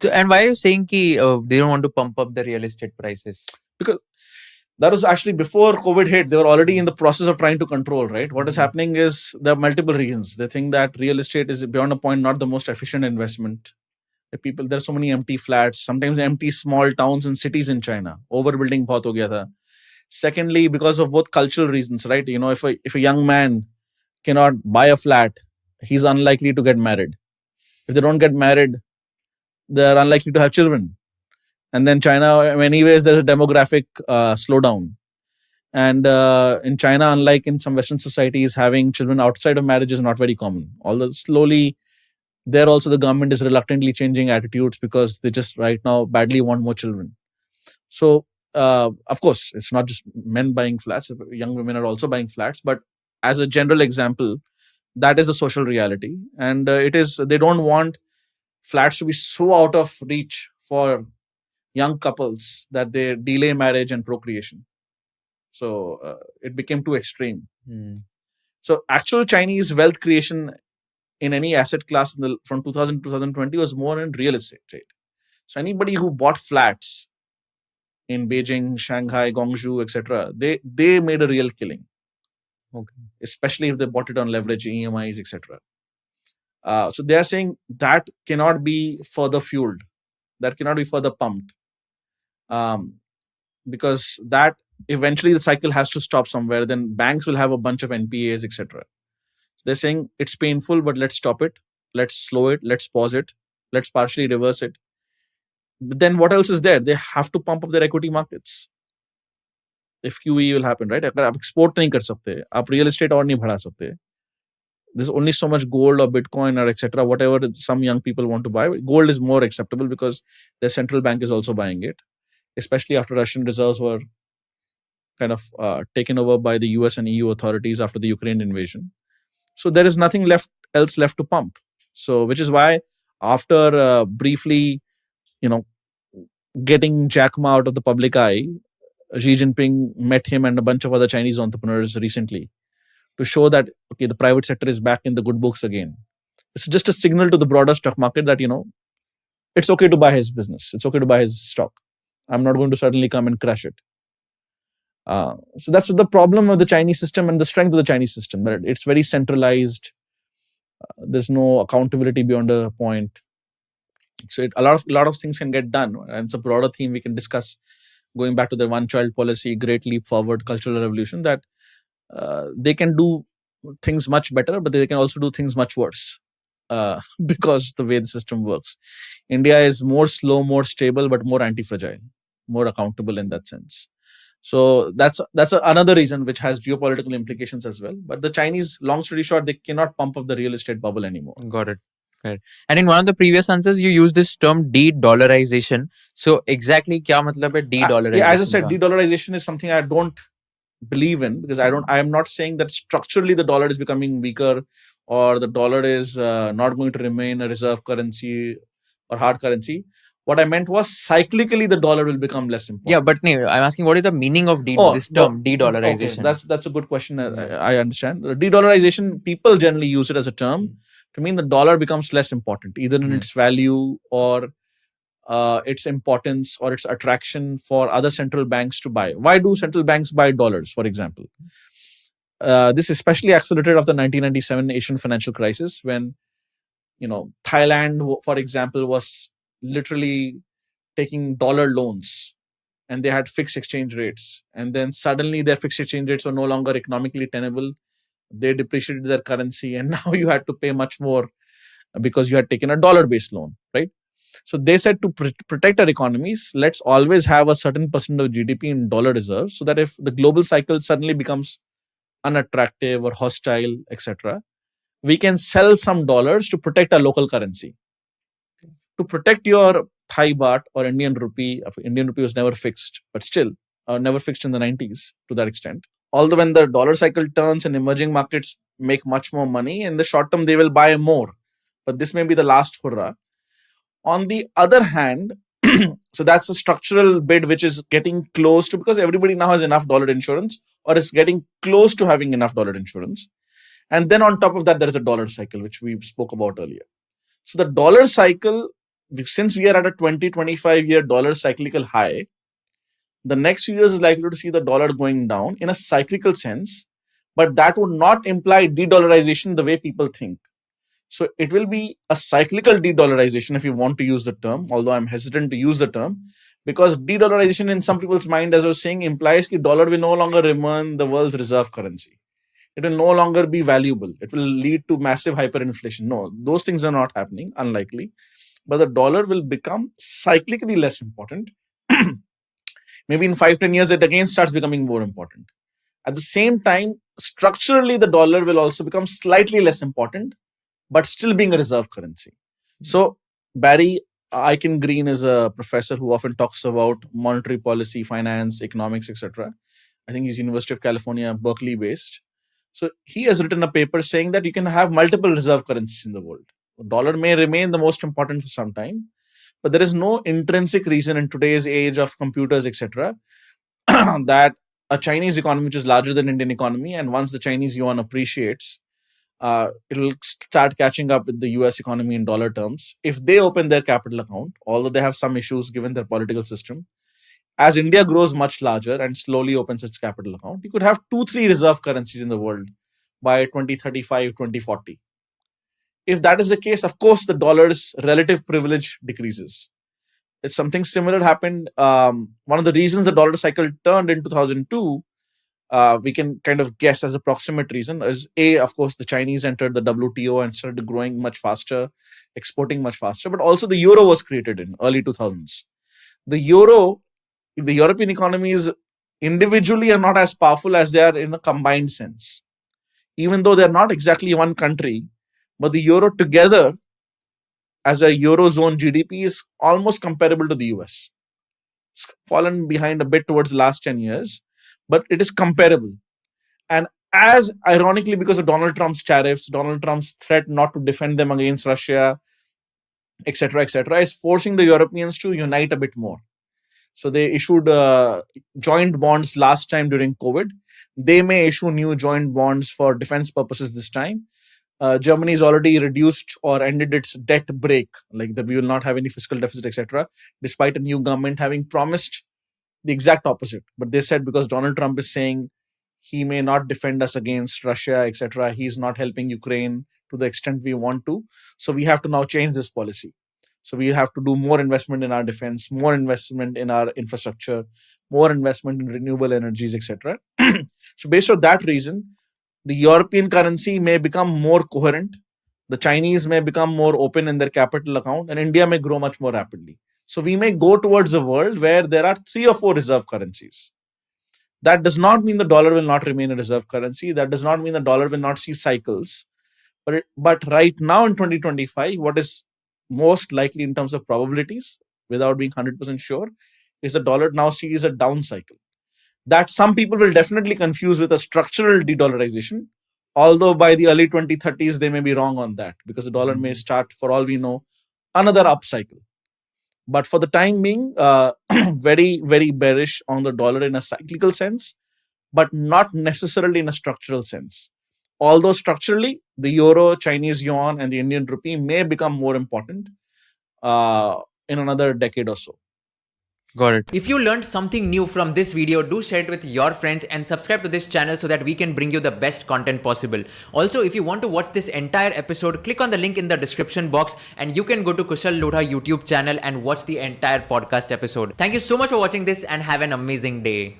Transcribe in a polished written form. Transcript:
So, and why are you saying ki, they don't want to pump up the real estate prices? Because that was actually before COVID hit. They were already in the process of trying to control, right? What is happening is there are multiple reasons. They think that real estate is beyond a point not the most efficient investment. There's so many empty flats, sometimes empty small towns and cities in China. Overbuilding bahut ho gaya tha. Secondly, because of both cultural reasons, right? If a young man cannot buy a flat, he's unlikely to get married. If they don't get married, they're unlikely to have children. And then China, in many ways, there's a demographic slowdown. And in China, unlike in some Western societies, having children outside of marriage is not very common. Although slowly, there also the government is reluctantly changing attitudes because they just right now badly want more children. So, of course, it's not just men buying flats. Young women are also buying flats. But as a general example, that is a social reality. And they don't want flats to be so out of reach for young couples that they delay marriage and procreation. So it became too extreme. So actual Chinese wealth creation in any asset class from 2000 to 2020 was more in real estate. Right? So anybody who bought flats in Beijing, Shanghai, Guangzhou, etc., they made a real killing. Okay. Especially if they bought it on leverage, EMIs, etc. So they are saying that cannot be further fueled, that cannot be further pumped, because that eventually the cycle has to stop somewhere. Then banks will have a bunch of NPAs, etc. They're saying it's painful, but let's stop it, let's slow it, let's pause it, let's partially reverse it. But then what else is there? They have to pump up their equity markets. If QE will happen, right? अगर आप export नहीं कर सकते, आप real estate और नहीं बढ़ा सकते. There's only so much gold or Bitcoin or etc. Whatever some young people want to buy. Gold is more acceptable because their central bank is also buying it, especially after Russian reserves were kind of taken over by the US and EU authorities after the Ukraine invasion. So there is nothing else left to pump. So which is why after briefly, getting Jack Ma out of the public eye, Xi Jinping met him and a bunch of other Chinese entrepreneurs recently to show that, okay, the private sector is back in the good books again. It's just a signal to the broader stock market that, it's okay to buy his business. It's okay to buy his stock. I'm not going to suddenly come and crush it. So that's the problem of the Chinese system and the strength of the Chinese system. But it's very centralized. There's no accountability beyond a point. So a lot of things can get done. And it's a broader theme we can discuss, going back to the one-child policy, great leap forward, cultural revolution, that they can do things much better, but they can also do things much worse because the way the system works. India is more slow, more stable, but more anti-fragile, more accountable in that sense. So that's another reason which has geopolitical implications as well. But the Chinese, long story short, they cannot pump up the real estate bubble anymore. Got it. Fair. And in one of the previous answers, you used this term de-dollarization. So exactly क्या मतलब है de-dollarization? Yeah, as I said, de-dollarization is something I don't believe in, because I am not saying that structurally the dollar is becoming weaker or the dollar is not going to remain a reserve currency or hard currency. What I meant was cyclically the dollar will become less important. Yeah, but I'm asking what is the meaning of this term de-dollarization? Okay, that's a good question. I understand. De-dollarization, people generally use it as a term to mean the dollar becomes less important, either in its value or its importance or its attraction for other central banks to buy. Why do central banks buy dollars, for example? This especially accelerated after the 1997 Asian financial crisis, when Thailand, for example, was literally taking dollar loans, and they had fixed exchange rates, and then suddenly their fixed exchange rates were no longer economically tenable. They depreciated their currency, and now you had to pay much more because you had taken a dollar-based loan, right? So they said to protect our economies, let's always have a certain percent of GDP in dollar reserves, so that if the global cycle suddenly becomes unattractive or hostile, etc., we can sell some dollars to protect our local currency. To protect your Thai baht or Indian rupee. Indian rupee was never fixed, but still never fixed in the 90s to that extent. Although when the dollar cycle turns and emerging markets make much more money, in the short term they will buy more. But this may be the last hurrah. On the other hand, so that's a structural bid which is getting close to, because everybody now has enough dollar insurance or is getting close to having enough dollar insurance. And then on top of that, there is a dollar cycle, which we spoke about earlier. So the dollar cycle since we are at a 20-25 year dollar cyclical high, the next few years is likely to see the dollar going down in a cyclical sense, but that would not imply de-dollarization the way people think. So it will be a cyclical de-dollarization if you want to use the term, although I'm hesitant to use the term, because de-dollarization in some people's mind, as I was saying, implies that dollar will no longer remain the world's reserve currency. It will no longer be valuable. It will lead to massive hyperinflation. No, those things are not happening, unlikely. But the dollar will become cyclically less important. Maybe in 5-10 years, it again starts becoming more important. At the same time, structurally, the dollar will also become slightly less important, but still being a reserve currency. So, Barry Aiken Green is a professor who often talks about monetary policy, finance, economics, etc. I think he's University of California, Berkeley based. So he has written a paper saying that you can have multiple reserve currencies in the world. Dollar may remain the most important for some time, but there is no intrinsic reason in today's age of computers, etc., that a Chinese economy, which is larger than Indian economy, and once the Chinese yuan appreciates, it'll start catching up with the US economy in dollar terms. If they open their capital account, although they have some issues given their political system, as India grows much larger and slowly opens its capital account, you could have 2-3 reserve currencies in the world by 2035, 2040. If that is the case, of course, the dollar's relative privilege decreases. It's something similar happened. One of the reasons the dollar cycle turned in 2002, we can kind of guess as a proximate reason, is A, of course, the Chinese entered the WTO and started growing much faster, exporting much faster, but also the euro was created in early 2000s. The euro, the European economies individually are not as powerful as they are in a combined sense. Even though they're not exactly one country, but the euro together as a eurozone GDP is almost comparable to the US. It's fallen behind a bit towards the last 10 years, but it is comparable. And as ironically, because of Donald Trump's tariffs, Donald Trump's threat not to defend them against Russia, etc., is forcing the Europeans to unite a bit more. So they issued joint bonds last time during COVID. They may issue new joint bonds for defense purposes this time. Germany has already reduced or ended its debt break, like that we will not have any fiscal deficit, etc., despite a new government having promised the exact opposite. But they said because Donald Trump is saying he may not defend us against Russia, etc., he's not helping Ukraine to the extent we want to. So we have to now change this policy. So we have to do more investment in our defense, more investment in our infrastructure, more investment in renewable energies, etc. So based on that reason, the European currency may become more coherent. The Chinese may become more open in their capital account, and India may grow much more rapidly. So we may go towards a world where there are 3 or 4 reserve currencies. That does not mean the dollar will not remain a reserve currency. That does not mean the dollar will not see cycles. But right now in 2025, what is most likely in terms of probabilities, without being 100% sure, is the dollar now sees a down cycle. That some people will definitely confuse with a structural de-dollarization, although by the early 2030s, they may be wrong on that because the dollar may start, for all we know, another up cycle. But for the time being, very, very bearish on the dollar in a cyclical sense, but not necessarily in a structural sense. Although structurally, the euro, Chinese yuan, and the Indian rupee may become more important in another decade or so. Got it. If you learned something new from this video, do share it with your friends and subscribe to this channel so that we can bring you the best content possible. Also, if you want to watch this entire episode, click on the link in the description box and you can go to Kushal Lodha YouTube channel and watch the entire podcast episode. Thank you so much for watching this and have an amazing day.